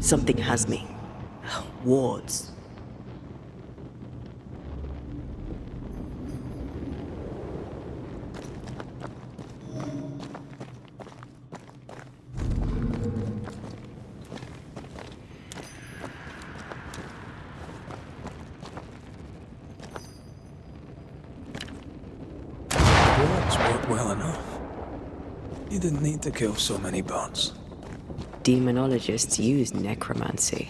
Something has me. Wards. Well enough. You didn't need to kill so many bots. Demonologists use necromancy.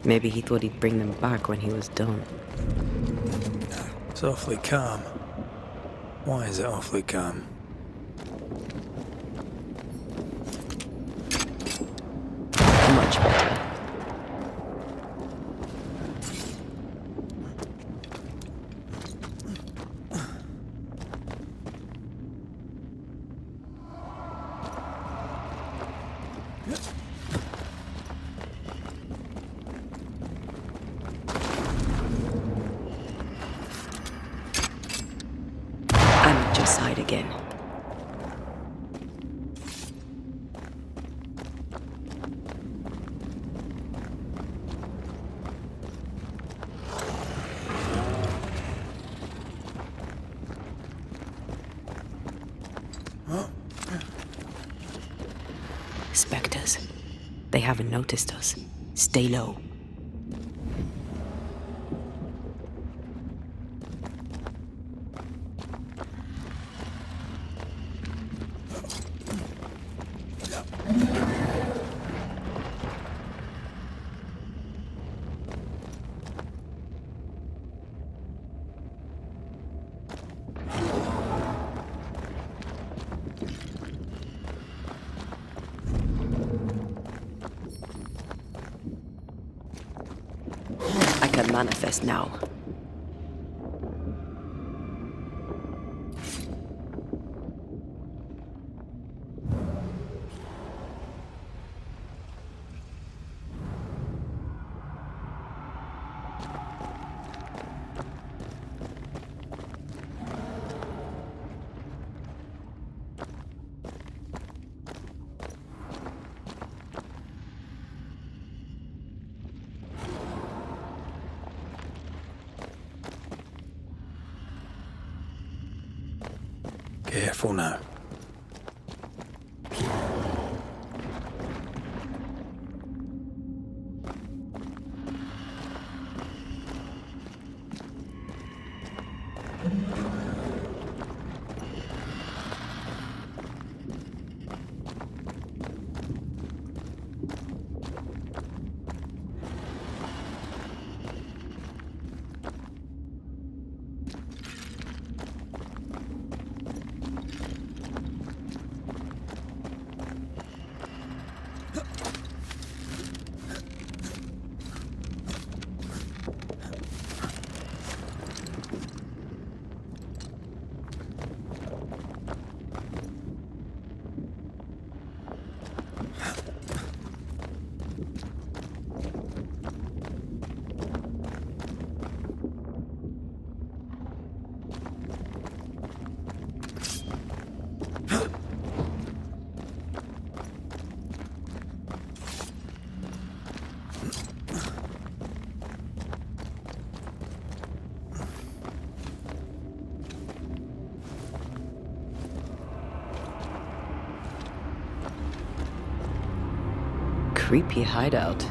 Maybe he thought he'd bring them back when he was done. It's awfully calm. Why is it awfully calm? Much better. Side again. Specters. They haven't noticed us. Stay low. Manifest now. Careful now. Creepy hideout.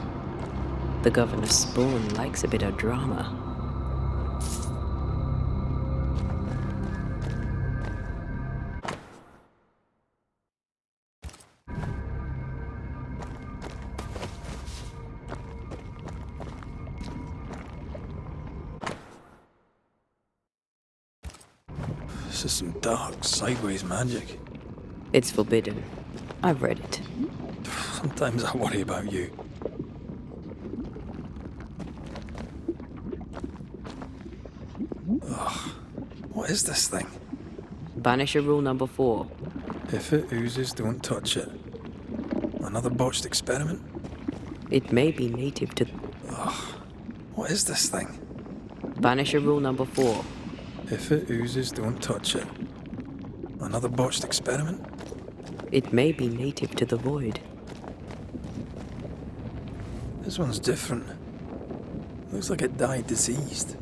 The governor's spawn likes a bit of drama. This is some dark, sideways magic. It's forbidden. I've read it. Sometimes I worry about you. Ugh. What is this thing? Banisher rule number 4. If it oozes, don't touch it. Another botched experiment? It may be native to... Ugh. What is this thing? Banisher rule number 4. If it oozes, don't touch it. Another botched experiment? It may be native to the void. This one's different. Looks like it died deceased.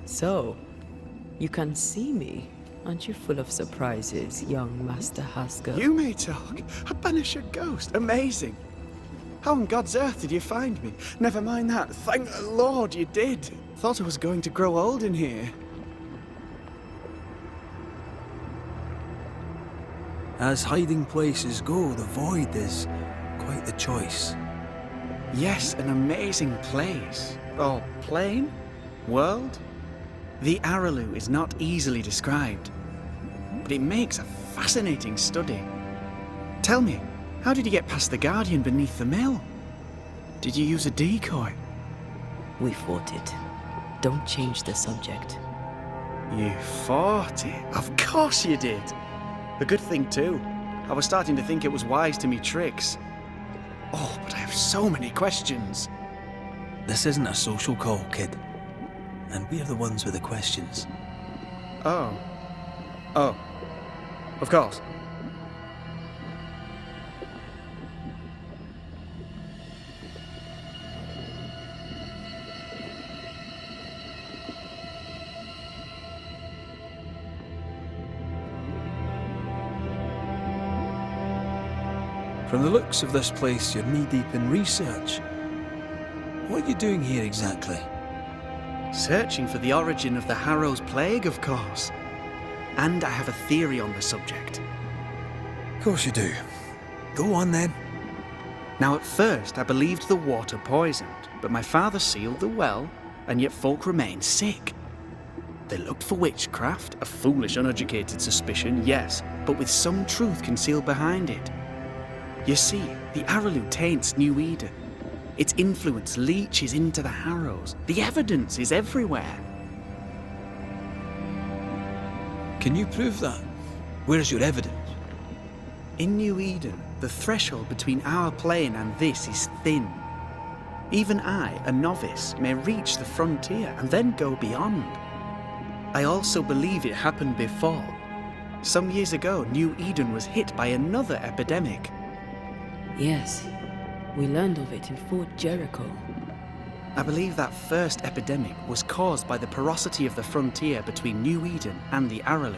So, you can see me. Aren't you full of surprises, young Master Haskell? You may talk. A Banisher ghost. Amazing. How on God's earth did you find me? Never mind that. Thank the Lord you did. Thought I was going to grow old in here. As hiding places go, the Void is quite the choice. Yes, an amazing place. Or plane? World? The Araloo is not easily described, but it makes a fascinating study. Tell me, how did you get past the Guardian beneath the mill? Did you use a decoy? We fought it. Don't change the subject. You fought it? Of course you did. A good thing too. I was starting to think it was wise to me tricks. Oh, but I have so many questions. This isn't a social call, kid. And we're the ones with the questions. Oh. Oh. Of course. From the looks of this place, you're knee-deep in research. What are you doing here exactly? Searching for the origin of the Harrows plague, of course. And I have a theory on the subject. Of course you do. Go on then. Now, at first, I believed the water poisoned, but my father sealed the well, and yet folk remained sick. They looked for witchcraft, a foolish, uneducated suspicion, yes, but with some truth concealed behind it. You see, the Araloo taints New Eden. Its influence leaches into the Harrows. The evidence is everywhere. Can you prove that? Where's your evidence? In New Eden, the threshold between our plane and this is thin. Even I, a novice, may reach the frontier and then go beyond. I also believe it happened before. Some years ago, New Eden was hit by another epidemic. Yes, we learned of it in Fort Jericho. I believe that first epidemic was caused by the porosity of the frontier between New Eden and the Araloo.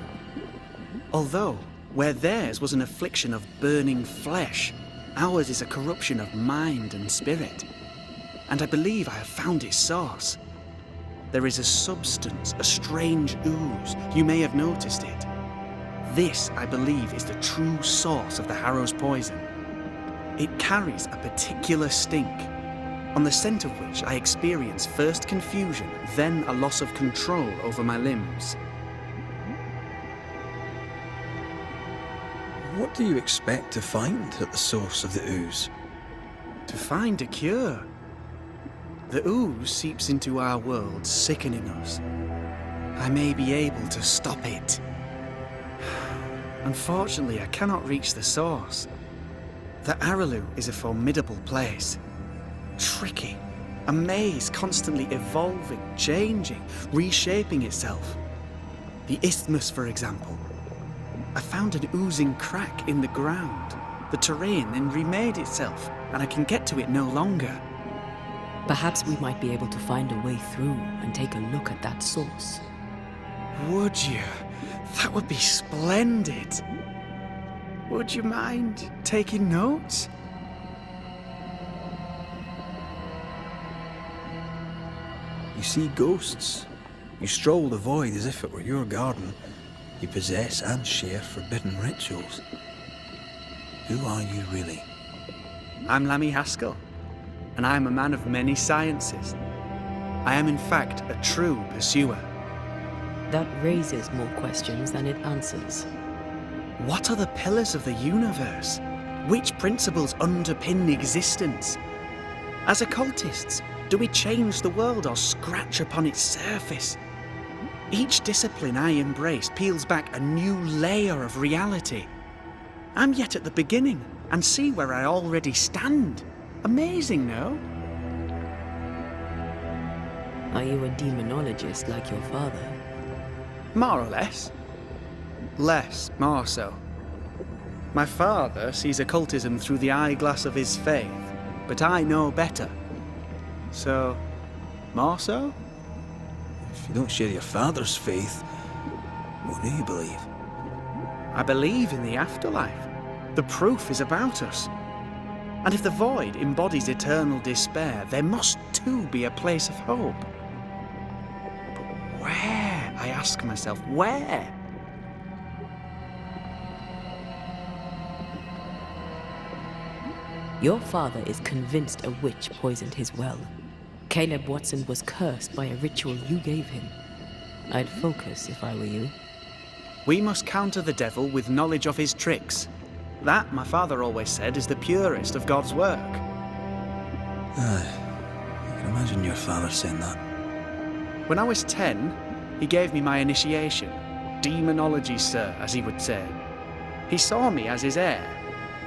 Although, where theirs was an affliction of burning flesh, ours is a corruption of mind and spirit. And I believe I have found its source. There is a substance, a strange ooze. You may have noticed it. This, I believe, is the true source of the Harrows poison. It carries a particular stink, on the scent of which I experience first confusion, then a loss of control over my limbs. What do you expect to find at the source of the ooze? To find a cure. The ooze seeps into our world, sickening us. I may be able to stop it. Unfortunately, I cannot reach the source. The Araloo is a formidable place. Tricky. A maze constantly evolving, changing, reshaping itself. The isthmus, for example. I found an oozing crack in the ground. The terrain then remade itself, and I can get to it no longer. Perhaps we might be able to find a way through and take a look at that source. Would you? That would be splendid. Would you mind taking notes? You see ghosts. You stroll the void as if it were your garden. You possess and share forbidden rituals. Who are you really? I'm Lami Haskell, and I am a man of many sciences. I am in fact a true pursuer. That raises more questions than it answers. What are the pillars of the universe? Which principles underpin existence? As occultists, do we change the world or scratch upon its surface? Each discipline I embrace peels back a new layer of reality. I'm yet at the beginning and see where I already stand. Amazing, no? Are you a demonologist like your father? More or less. Less, more so. My father sees occultism through the eyeglass of his faith, but I know better. So, more so? If you don't share your father's faith, what do you believe? I believe in the afterlife. The proof is about us. And if the void embodies eternal despair, there must too be a place of hope. But where, I ask myself, where? Your father is convinced a witch poisoned his well. Caleb Watson was cursed by a ritual you gave him. I'd focus if I were you. We must counter the devil with knowledge of his tricks. That, my father always said, is the purest of God's work. Aye, I can imagine your father saying that. When I was 10, he gave me my initiation. Demonology, sir, as he would say. He saw me as his heir.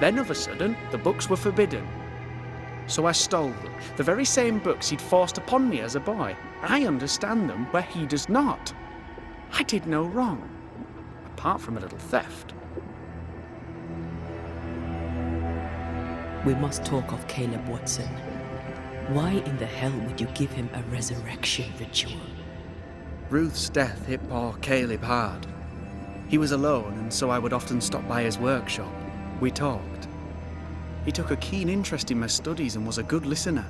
Then, of a sudden, the books were forbidden. So I stole them, the very same books he'd forced upon me as a boy. I understand them where he does not. I did no wrong, apart from a little theft. We must talk of Caleb Watson. Why in the hell would you give him a resurrection ritual? Ruth's death hit poor Caleb hard. He was alone, and so I would often stop by his workshop. We talked. He took a keen interest in my studies and was a good listener.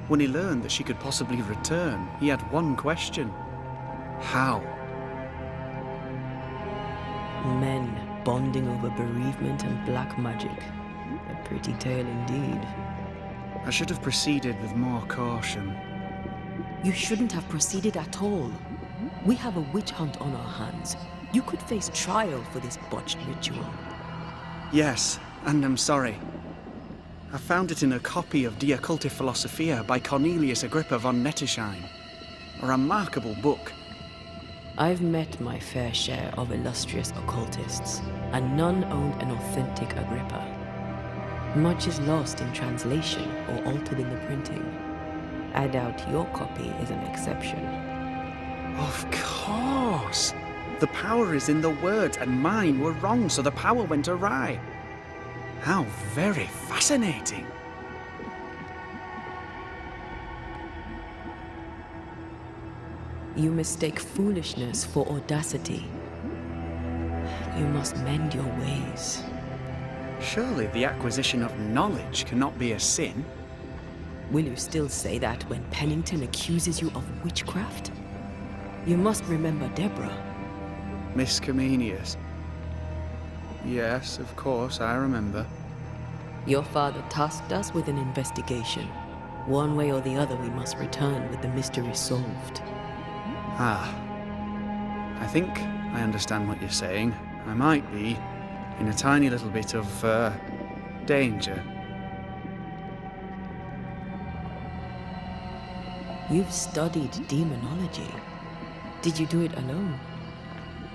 When he learned that she could possibly return, he had one question. How? Men bonding over bereavement and black magic. A pretty tale indeed. I should have proceeded with more caution. You shouldn't have proceeded at all. We have a witch hunt on our hands. You could face trial for this botched ritual. Yes, and I'm sorry. I found it in a copy of De Occulti Philosophia by Cornelius Agrippa von Nettesheim. A remarkable book. I've met my fair share of illustrious occultists, and none owned an authentic Agrippa. Much is lost in translation or altered in the printing. I doubt your copy is an exception. Of course! The power is in the words, and mine were wrong, so the power went awry. How very fascinating! You mistake foolishness for audacity. You must mend your ways. Surely the acquisition of knowledge cannot be a sin. Will you still say that when Pennington accuses you of witchcraft? You must remember Deborah. Miss Comenius. Yes, of course, I remember. Your father tasked us with an investigation. One way or the other, we must return with the mystery solved. Ah. I think I understand what you're saying. I might be in a tiny little bit of, danger. You've studied demonology. Did you do it alone?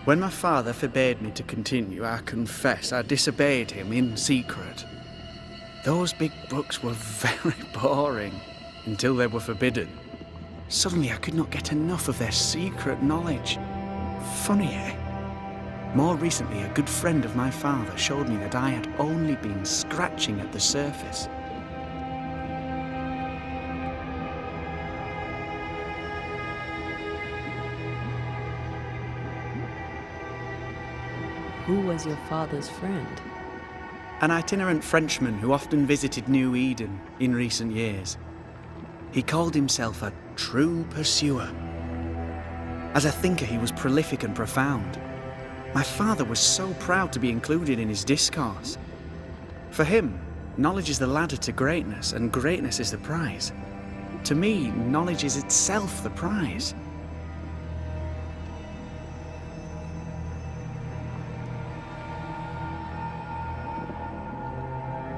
When my father forbade me to continue, I confess I disobeyed him in secret. Those big books were very boring until they were forbidden. Suddenly I could not get enough of their secret knowledge. Funny, eh? More recently, a good friend of my father showed me that I had only been scratching at the surface. Who was your father's friend? An itinerant Frenchman who often visited New Eden in recent years. He called himself a true pursuer. As a thinker, he was prolific and profound. My father was so proud to be included in his discourse. For him, knowledge is the ladder to greatness, and greatness is the prize. To me, knowledge is itself the prize.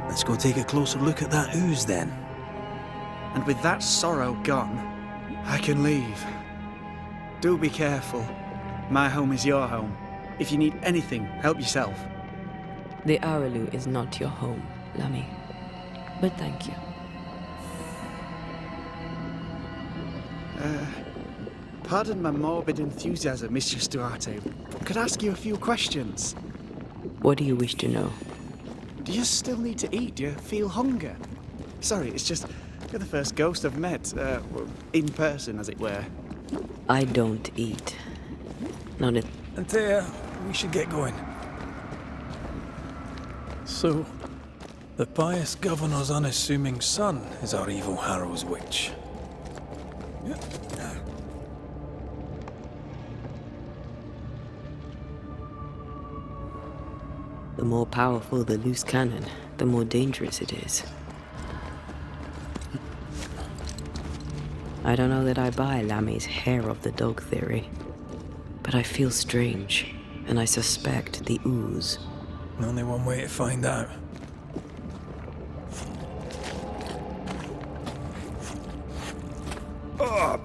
Let's go take a closer look at that ooze then. And with that sorrow gone, I can leave. Do be careful. My home is your home. If you need anything, help yourself. The Araloo is not your home, Lami. But thank you. Pardon my morbid enthusiasm, Mistress Duarte. Could I ask you a few questions? What do you wish to know? Do you still need to eat? Do you feel hunger? Sorry, it's just you're the first ghost I've met, in person, as it were. I don't eat. Not at... Antea, we should get going. So, the pious governor's unassuming son is our evil Harrows witch. The more powerful the loose cannon, the more dangerous it is. I don't know that I buy Lami's hair of the dog theory, but I feel strange, and I suspect the ooze. Only one way to find out. Oh,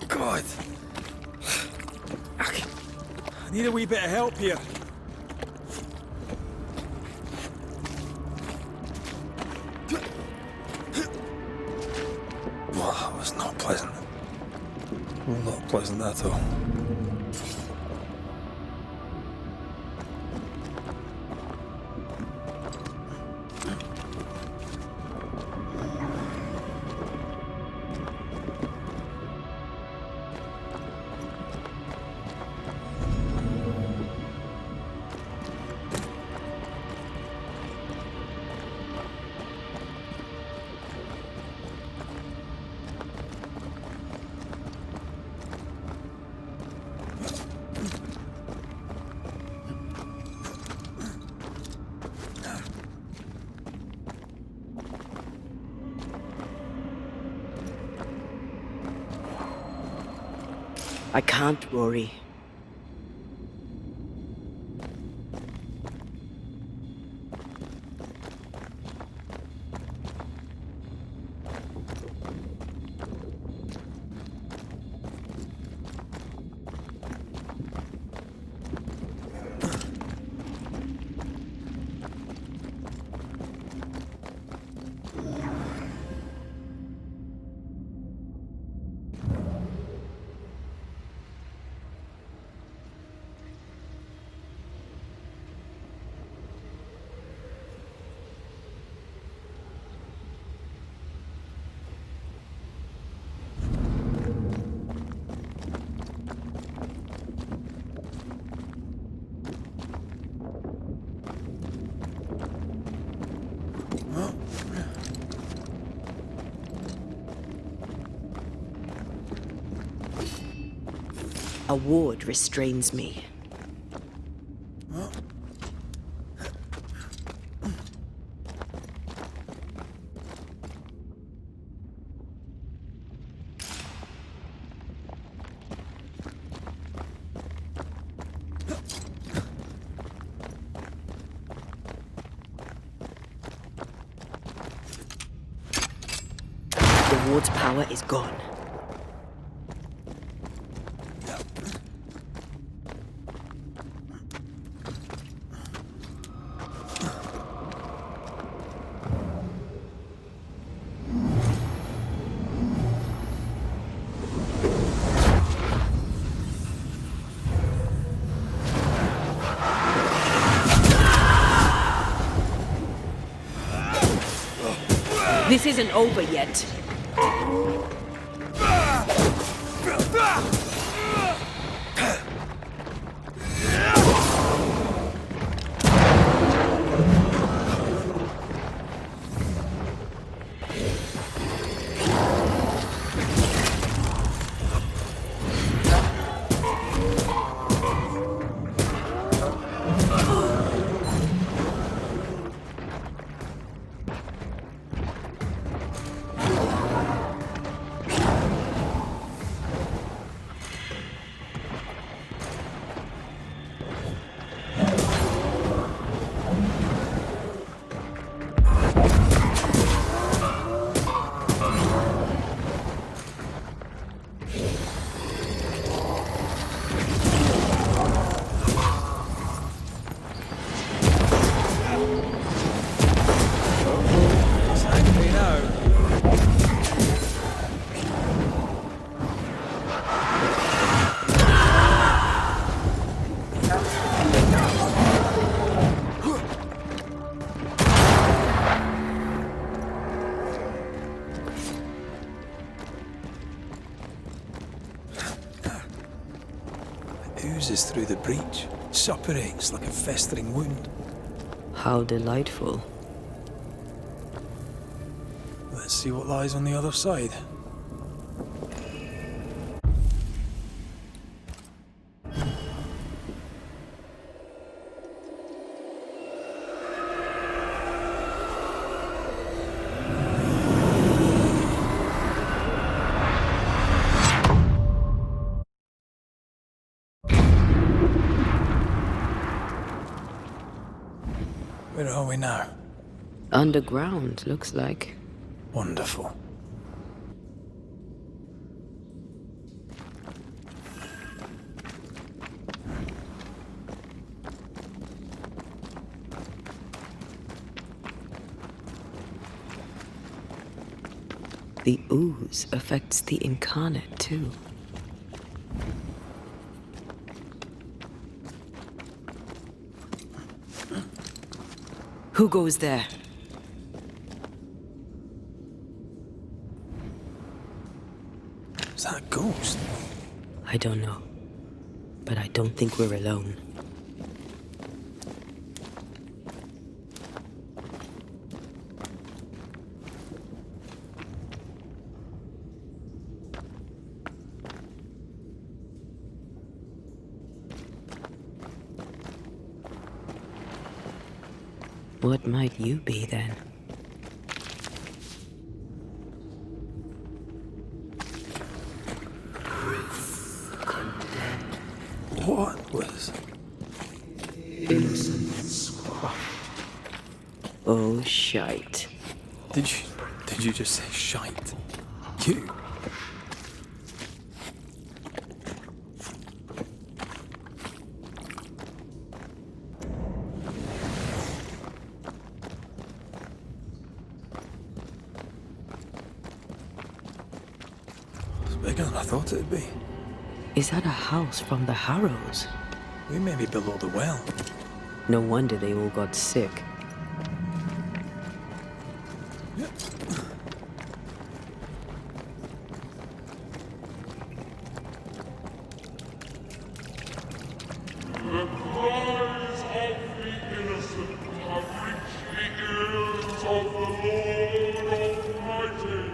God. I need a wee bit of help here. Well, that was not pleasant. Well, not pleasant at all. I can't, Rory. A ward restrains me. The ward's power is gone. This isn't over yet. Oozes through the breach, suppurates like a festering wound. How delightful. Let's see what lies on the other side. Where are we now? Underground, looks like. Wonderful. The ooze affects the incarnate, too. Who goes there? Is that a ghost? I don't know. But I don't think we're alone. What might you be, then? What was... Innocence. Oh, shite. Did you just say shite? You? It's bigger than I thought it'd be. Is that a house from the Harrows? We may be below the well. No wonder they all got sick. The cries of the innocent have reached the ears of the Lord Almighty.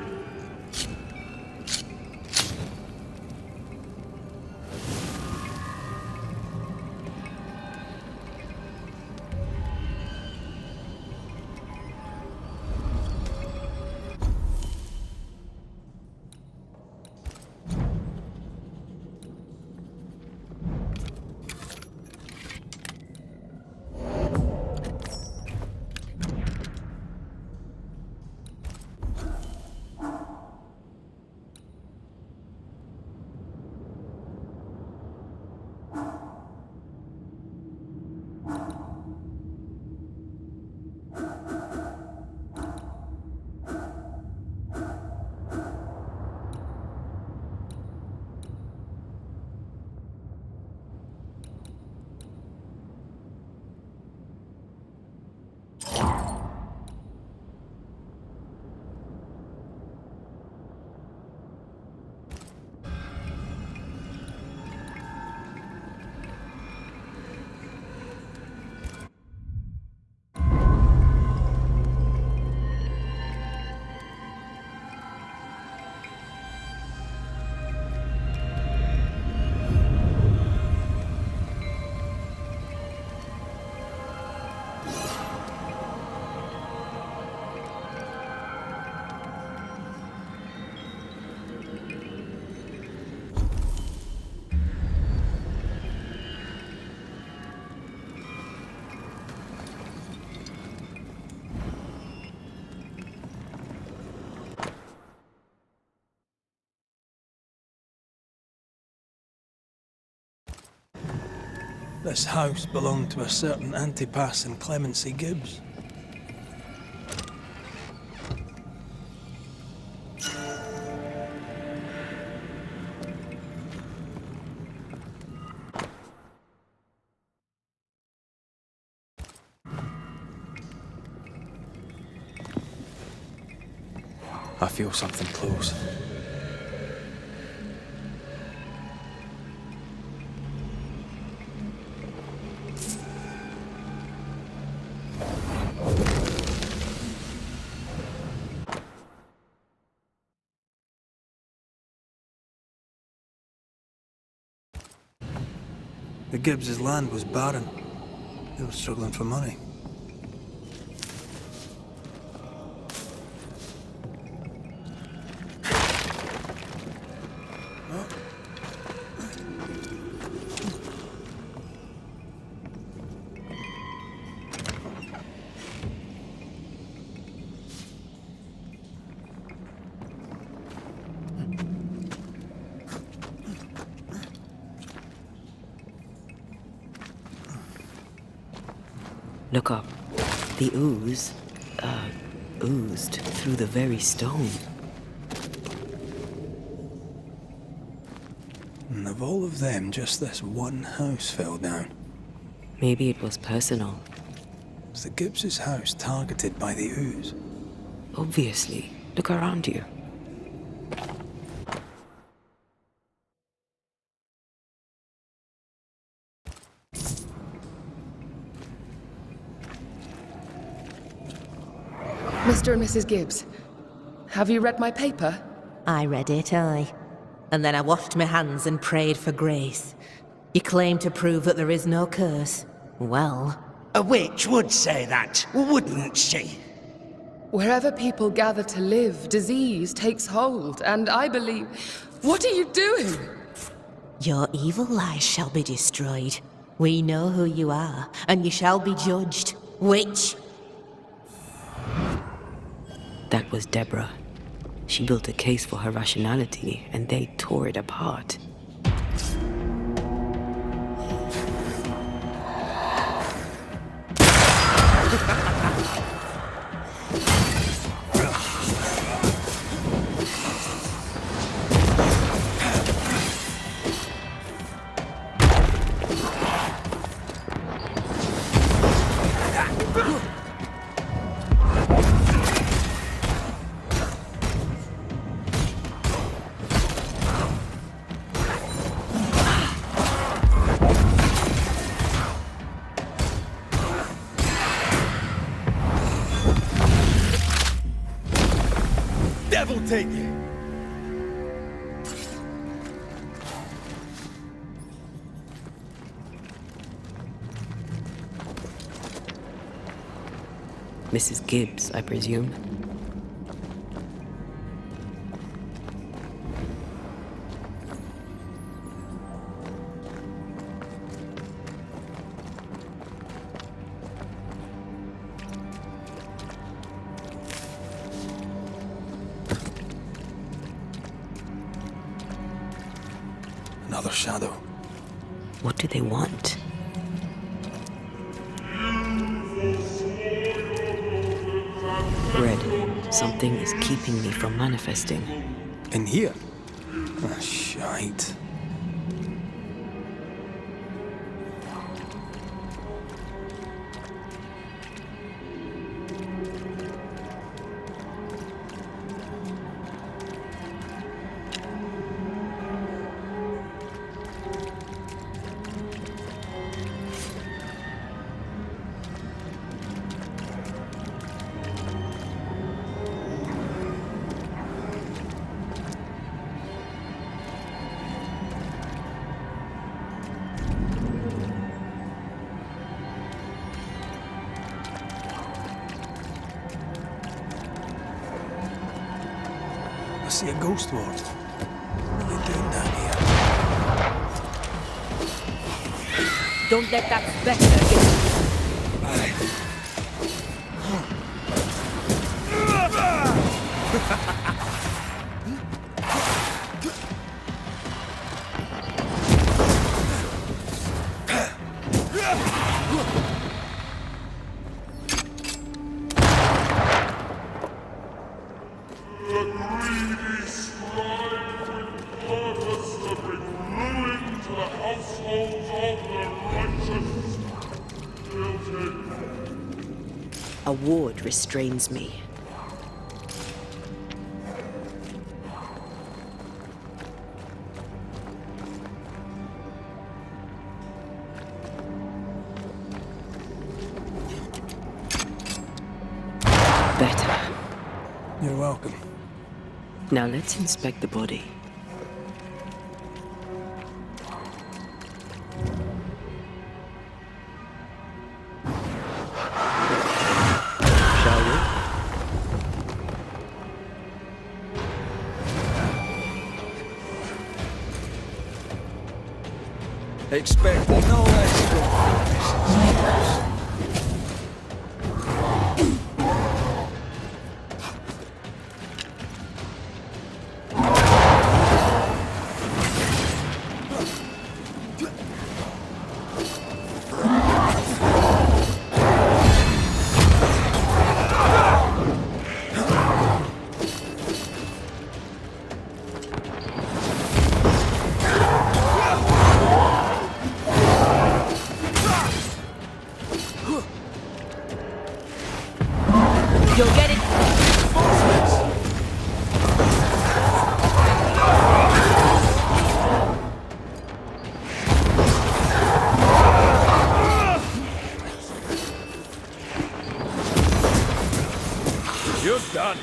This house belonged to a certain Antipas and Clemency Gibbs. I feel something close. The Gibbs' land was barren. They were struggling for money. Look up. The ooze, oozed through the very stone. And of all of them, just this one house fell down. Maybe it was personal. Was the Gibbs' house targeted by the ooze? Obviously. Look around you. Mr. and Mrs. Gibbs, have you read my paper? I read it, aye. And then I washed my hands and prayed for grace. You claim to prove that there is no curse. Well... A witch would say that, wouldn't she? Wherever people gather to live, disease takes hold, and I believe... What are you doing? Your evil lies shall be destroyed. We know who you are, and you shall be judged. Witch! That was Deborah. She built a case for her rationality, and they tore it apart. Devil take it! Mrs. Gibbs, I presume. Another shadow. What do they want? Red, something is keeping me from manifesting. In here? Ah, shite. I see a ghost ward. What are they doing down here? Don't let that specter get you. A ward restrains me. Better. You're welcome. Now let's inspect the body. Expect no less from this. You'll get it. You're done.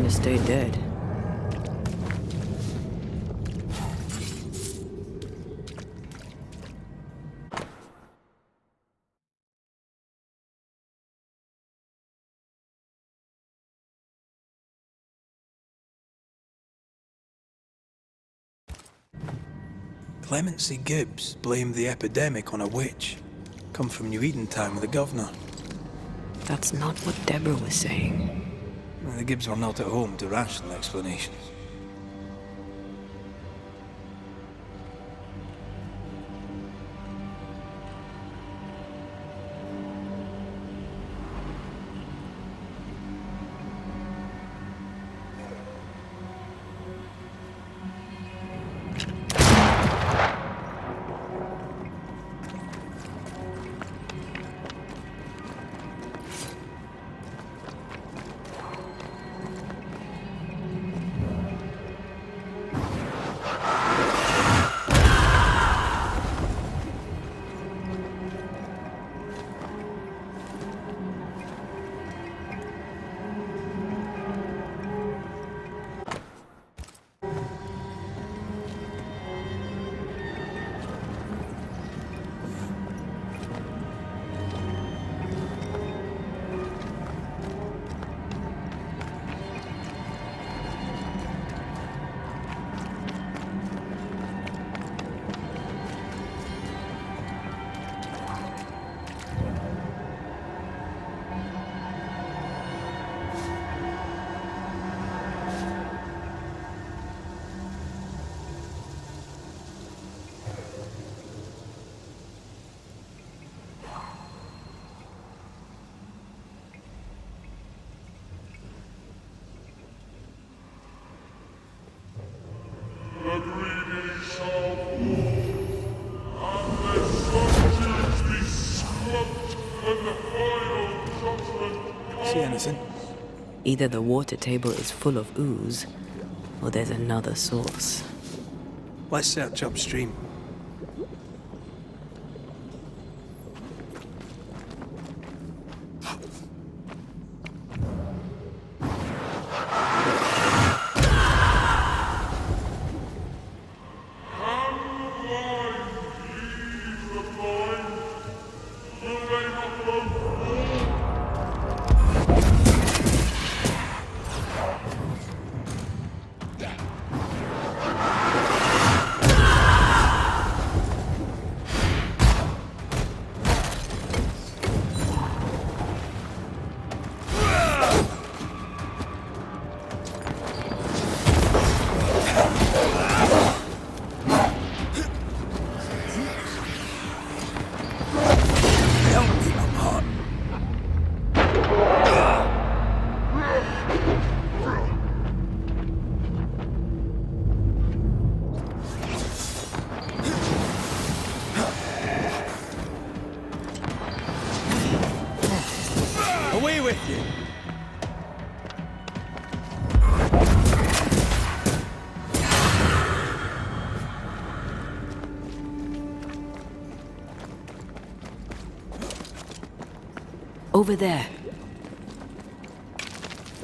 Stay dead. Clemency Gibbs blamed the epidemic on a witch. Come from New Eden Town with the governor. That's not what Deborah was saying. Well, the Gibbs were not at home to rational explanations. Either the water table is full of ooze, or there's another source. Let's search upstream. Away with you! Over there.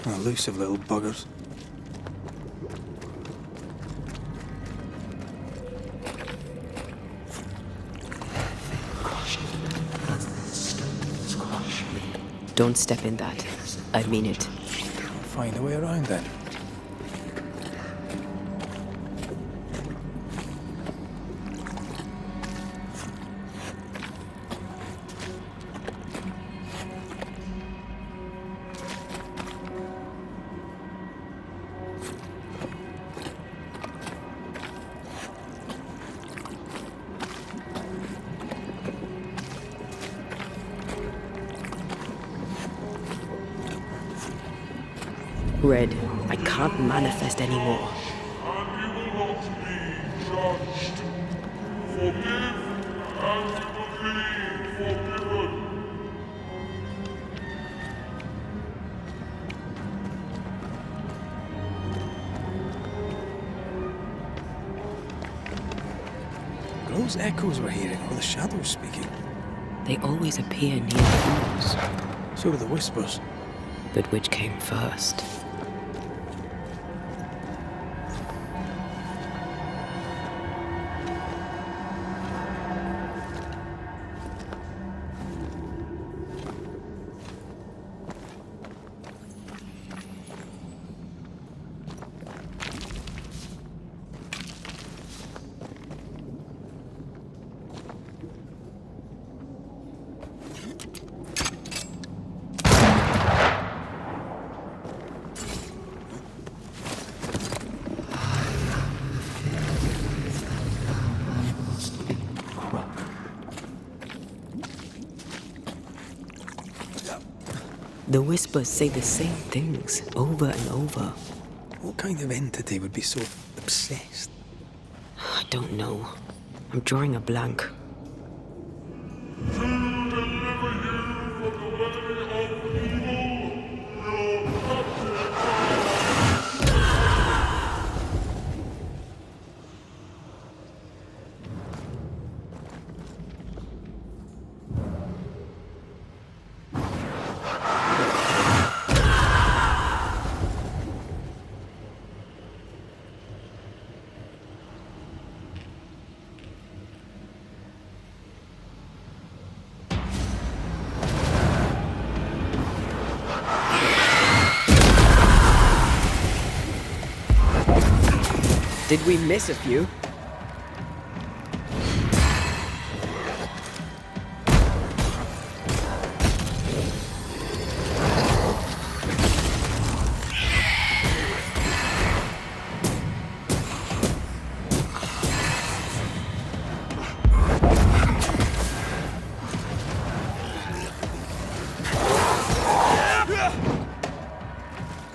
Elusive little buggers. Don't step in that. I mean it. Find a way around then. Red, I can't manifest anymore. And you will not be judged. Forgive, and you will be forgiven. Those echoes we're hearing are the shadows speaking. They always appear near the ooze. So do the whispers. But which came first? The whispers say the same things over and over. What kind of entity would be so obsessed? I don't know. I'm drawing a blank. Did we miss a few?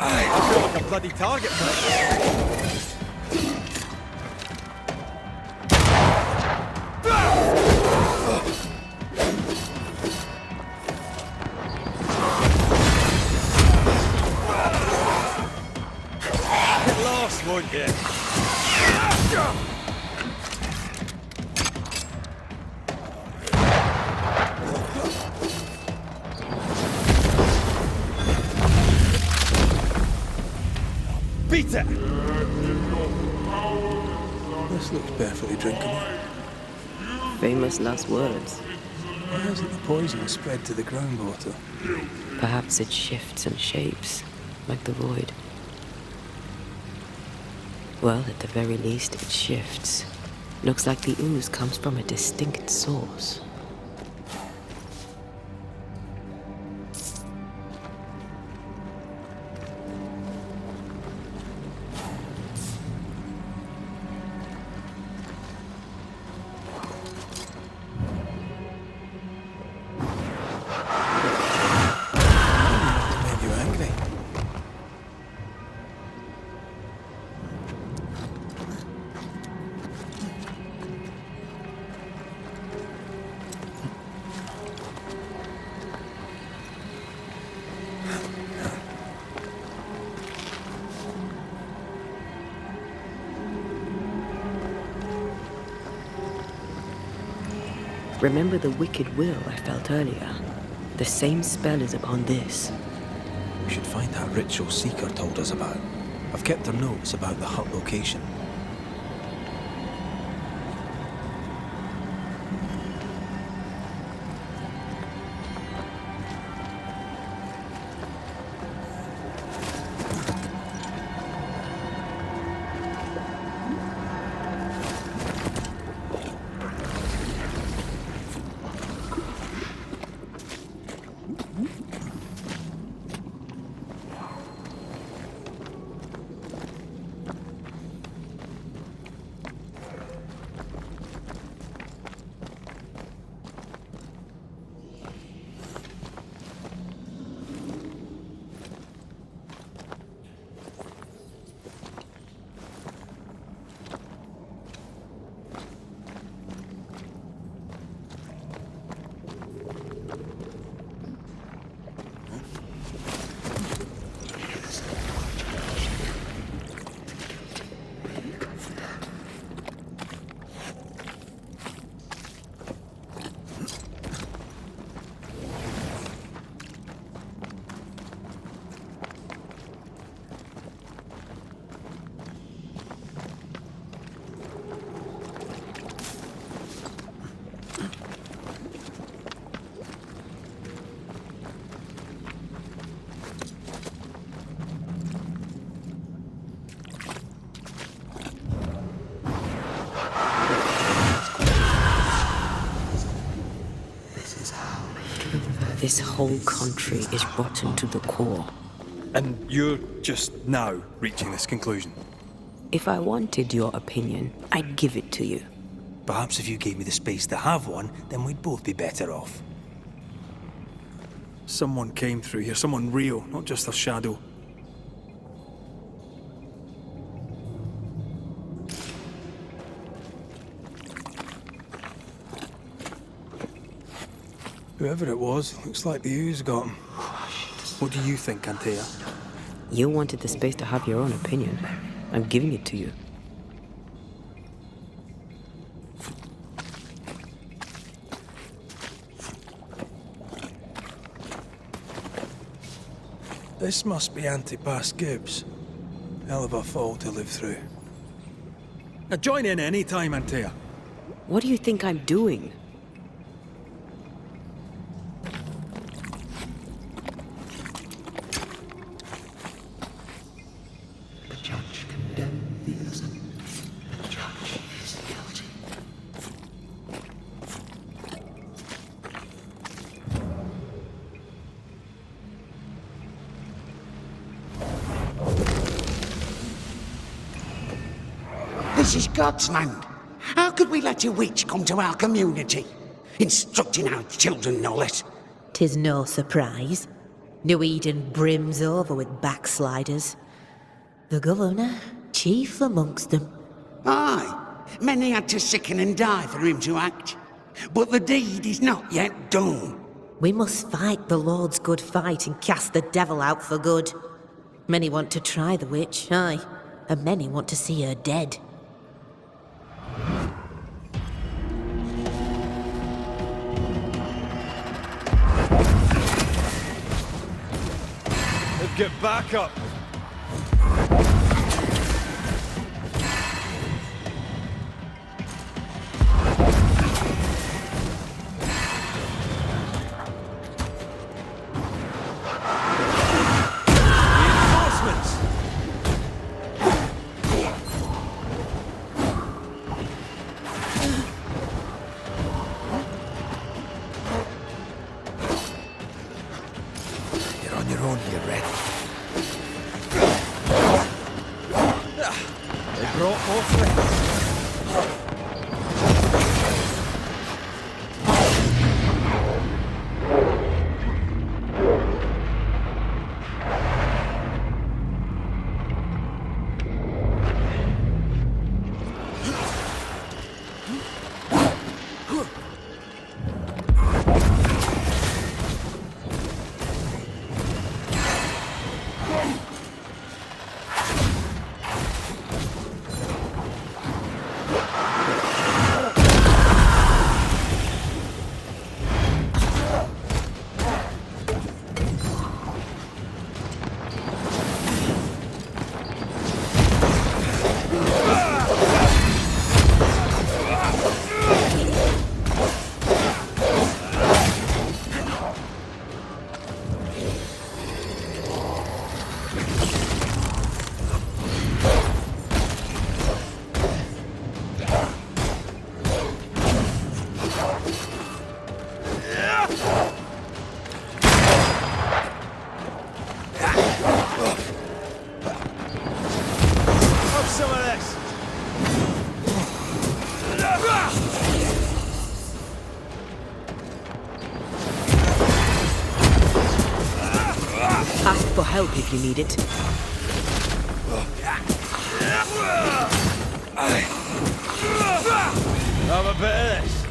I feel like a bloody target practice. this, won't you? Beat it! This looks perfectly drinkable. Famous last words. Why hasn't the poison spread to the groundwater? Perhaps it shifts and shapes, like the void. Well, at the very least, it shifts. Looks like the ooze comes from a distinct source. Made you angry. Remember the wicked will I felt earlier? The same spell is upon this. We should find that ritual Seeker told us about. I've kept her notes about the hut location. This whole country is rotten to the core. And you're just now reaching this conclusion? If I wanted your opinion, I'd give it to you. Perhaps if you gave me the space to have one, then we'd both be better off. Someone came through here, someone real, not just a shadow. Whoever it was, looks like the ooze got him. What do you think, Antea? You wanted the space to have your own opinion. I'm giving it to you. This must be anti-pass Gibbs. Hell of a fall to live through. Now join in any time, Antea. What do you think I'm doing? This is God's land. How could we let a witch come to our community? Instructing our children, no less. 'Tis no surprise. New Eden brims over with backsliders. The governor, chief amongst them. Aye, many had to sicken and die for him to act. But the deed is not yet done. We must fight the Lord's good fight and cast the devil out for good. Many want to try the witch, aye. and many want to see her dead. Let's get back up! Help if you need it. Have a bit of this.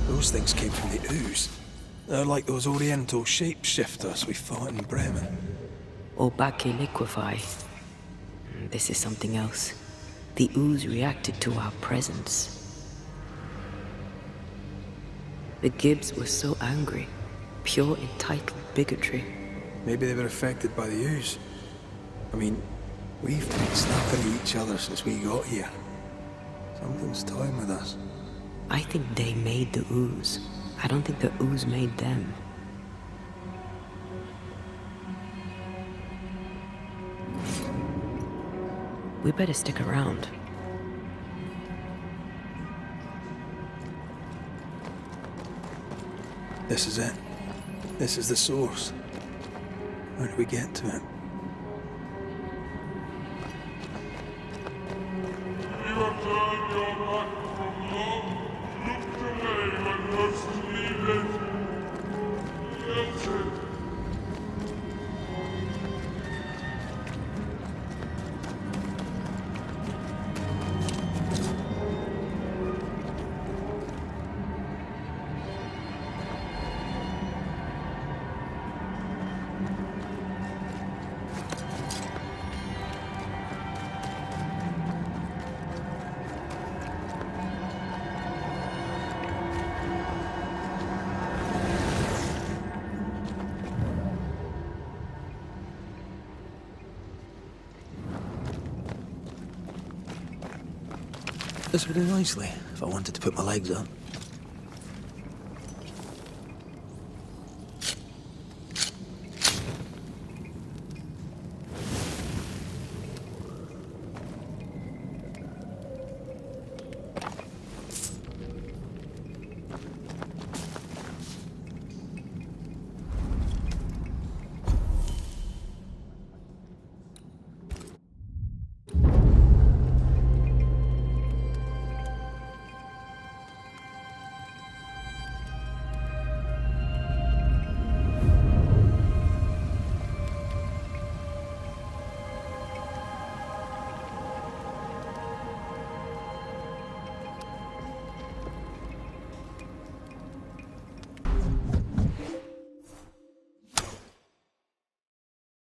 Those things came from the ooze. They're like those oriental shapeshifters we fought in Bremen. Or Bacche liquefy. This is something else. The ooze reacted to our presence. The Gibbs were so angry. Pure entitled bigotry. Maybe they were affected by the ooze. I mean, we've been snapping at each other since we got here. Something's toying with us. I think they made the ooze. I don't think the ooze made them. We better stick around. This is it. This is the source. How do we get to it? You have turned your back from love, looked away when most needed. Yes, it. This would do nicely if I wanted to put my legs up.